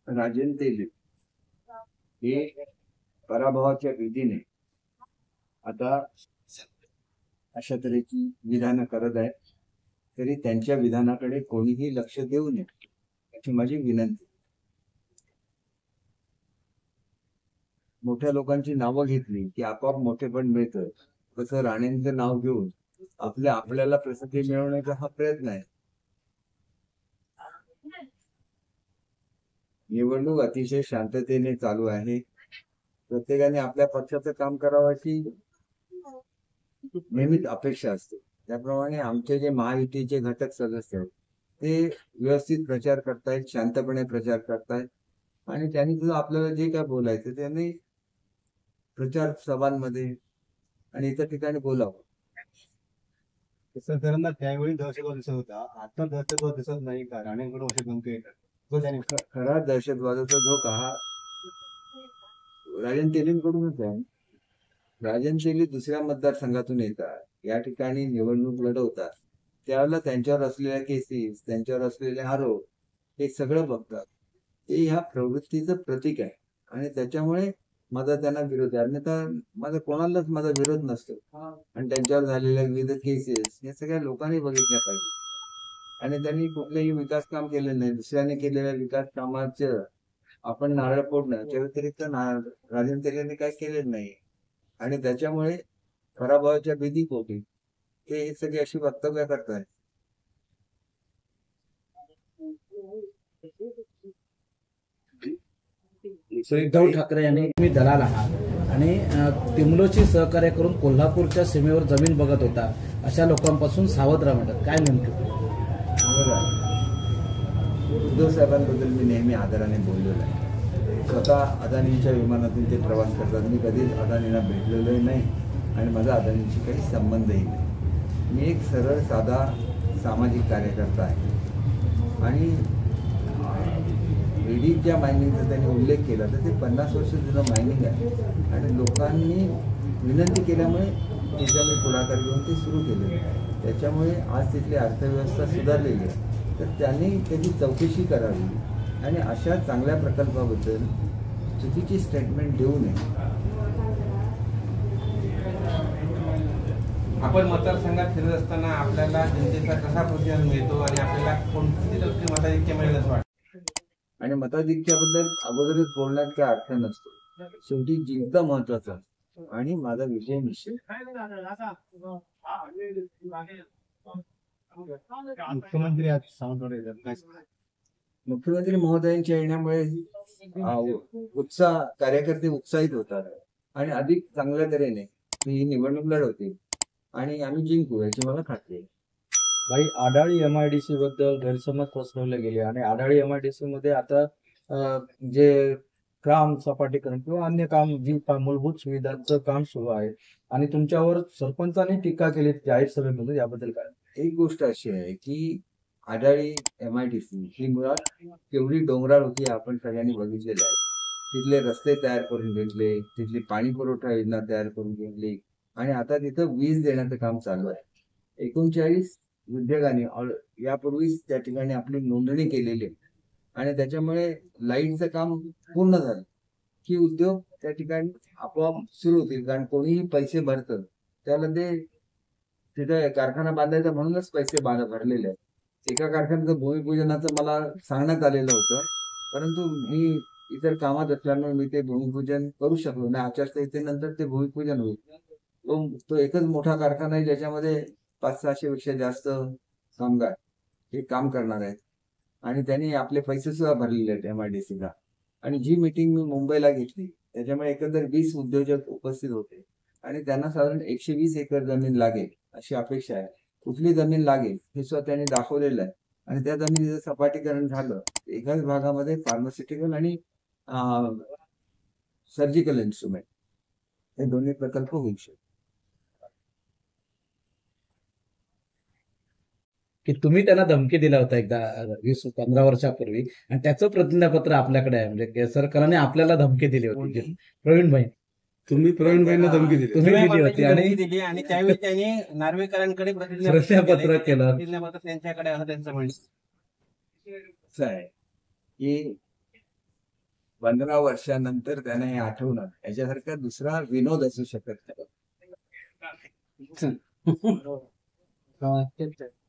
राजन तेली हे पराभवाच्या भीतीने आता अशा तऱ्हेची विधानं करत आहेत, तरी त्यांच्या विधानाकडे कोणीही लक्ष देऊ नये अशी माझी विनंती. मोठ्या लोकांची नावं घेतली की आपोआप मोठेपण मिळतं, तसं राणेंचं नाव घेऊन आपल्याला प्रसिद्धी मिळवण्याचा हा प्रयत्न आहे. निवडणूक अतिशय शांततेने चालू आहे. प्रत्येकाने आपल्या पक्षाचं काम करावं अशी नेहमीच अपेक्षा असते. त्याप्रमाणे आमचे जे महायुतीचे घटक सदस्य आहेत ते व्यवस्थित प्रचार करतायत, शांतपणे प्रचार करतायत आणि त्यांनी सुद्धा आपल्याला जे काय बोलायचं त्यांनी प्रचार सभांमध्ये आणि इतर ठिकाणी बोलावं. त्यांना त्यावेळी दहशतवाद दिसत होता, आता दहशतवाद दिसत नाही का? राणेंकडून असे धमकी येतात. खरा दहशतवादाचा धोका हा राजन तेलींकडूनच आहे. राजन तेली दुसऱ्या मतदारसंघातून येतात, या ठिकाणी निवडणूक लढवतात, त्यावेळेला त्यांच्यावर असलेल्या केसेस, त्यांच्यावर असलेले आरोप हे सगळं बघतात. हे ह्या प्रवृत्तीचं प्रतीक आहे आणि त्याच्यामुळे माझा त्यांना विरोध आहे. अन्यथा माझा कोणालाच माझा विरोध नसतो. आणि त्यांच्यावर झालेल्या विविध केसेस हे सगळ्या लोकांनी बघितल्या पाहिजे. आणि त्यांनी कुठलेही विकास काम केले नाही. दुसऱ्याने केलेल्या विकास कामाचं आपण नारळ फोडणं त्या व्यतिरिक्त राजन तेलींनी काय केलेलं नाही. आणि त्याच्यामुळे पराभवाच्या भीती पोटी ते हे सगळे अशी वक्तव्य करतात. उद्धव ठाकरे यांनी तुम्ही दलाल आहात आणि तिमलोची सहकार्य करून कोल्हापूरच्या सीमेवर जमीन बघत होता, अशा लोकांपासून सावध राहा म्हणतात. काय नेमकं? उद्धव साहेबांबद्दल मी नेहमी आदराने बोललेलो आहे. स्वतः अदानींच्या विमानातून ते प्रवास करतात. मी कधीच अदानींना भेटलेलोही नाही आणि माझा अदानींशी काही संबंधही नाही. मी एक सरळ साधा सामाजिक कार्यकर्ता आहे. आणि रेडीच्या मायनिंगचा त्यांनी उल्लेख केला तर ते 50 वर्ष जुनं मायनिंग आहे आणि लोकांनी विनंती केल्यामुळे त्याचा मी पुढाकार घेऊन ते सुरू केले. त्याच्यामुळे आज तिथली अर्थव्यवस्था सुधारलेली आहे. तर त्यांनी त्याची चौकशी करावी आणि अशा चांगल्या प्रकल्पाबद्दल चुकीची स्टेटमेंट देऊ नये. आपण मतदारसंघात फिरत असताना आपल्याला जनतेचा कसा प्रतिसाद मिळतो आणि आपल्याला कोणती टक्के मताधिक्य मिळेल असं वाटतं? आणि मताधिक्याबद्दल अगोदरच बोलण्यात काय अर्थ नसतो. शेवटी जिंकणं महत्वाचं असतं आणि माझा विजय निश्चित. मुख्यमंत्री आज सावंतवाडी येतात. मुख्यमंत्री महोदयांच्या येण्यामुळे कार्यकर्ते उत्साहित होतात आणि अधिक चांगल्या तऱ्हेने ही निवडणूक लढवतील आणि आम्ही जिंकू याची मला खात्री आहे. भाई, आढाळी MIDC बद्दल गैरसमज पसरवले गेले आणि आढाळी MIDC मध्ये आता जे काम सपाटीकरण किंवा अन्य काम जी मूलभूत सुविधांचं काम सुरू आहे आणि तुमच्यावर सरपंचांनी टीका केली जाहीर सभेमध्ये, याबद्दल काय? एक गोष्ट अशी आहे की आढाळी MIDC ही मुळात केवढी डोंगराळ होती आपण सगळ्यांनी बघितलेलं आहे. तिथले रस्ते तयार करून घेतले, तिथली पाणी पुरवठा योजना तयार करून घेतली आणि आता तिथं वीज देण्याचं काम चालू आहे. 39 उद्योगांनी यापूर्वीच त्या ठिकाणी आपली नोंदणी केलेली आहे आणि त्याच्यामुळे लाईटचं काम पूर्ण झालं की उद्योग त्या ठिकाणी आपोआप सुरू होतील. कारण कोणीही पैसे भरतं त्याला ते तिथे कारखाना बांधायचा म्हणूनच पैसे भरलेले आहेत. एका कारखान्याचं भूमिपूजनाचं मला सांगण्यात आलेलं होतं, परंतु मी इतर कामात असल्यामुळे मी ते भूमिपूजन करू शकलो नाही. आचारसंहितेनंतर ते भूमिपूजन होईल. तो एकच मोठा कारखाना आहे ज्याच्यामध्ये 500-600 पेक्षा जास्त कामगार हे काम करणार आहेत आणि त्यांनी आपले पैसे सुद्धा भरलेले आहेत MIDCला. आणि जी मीटिंग मी मुंबईला घेतली त्याच्यामुळे एकंदर 20 उद्योजक उपस्थित होते आणि त्यांना साधारण 120 एकर जमीन लागेल अशी अपेक्षा आहे. कुठली जमीन लागेल हे सुद्धा त्यांनी दाखवलेलं आहे आणि त्या जमिनीचं सपाटीकरण झालं एकाच भागामध्ये फार्मास्युटिकल आणि सर्जिकल इन्स्ट्रुमेंट हे दोन्ही प्रकल्प होऊ शकतात. की तुम्ही त्यांना धमकी दिला होता एकदा 20-15 वर्षापूर्वी आणि त्याचं प्रतिज्ञापत्र आपल्याकडे आहे, म्हणजे केसरकरांनी आपल्याला धमकी दिली होती. प्रवीण भाई, तुम्ही प्रवीण भाईंना धमकी दिली. तुम्ही दिली होती आणि त्यावेळी त्यांनी नार्वेकरांकडे प्रतिज्ञापत्र केलं. प्रतिज्ञापत्र त्यांच्याकडे असं त्यांचं म्हणणं आहे की 15 वर्षानंतर त्यांना हे आठवणार, याच्यासारखा दुसरा विनोद असू शकत नाही. हा, तेच आहे.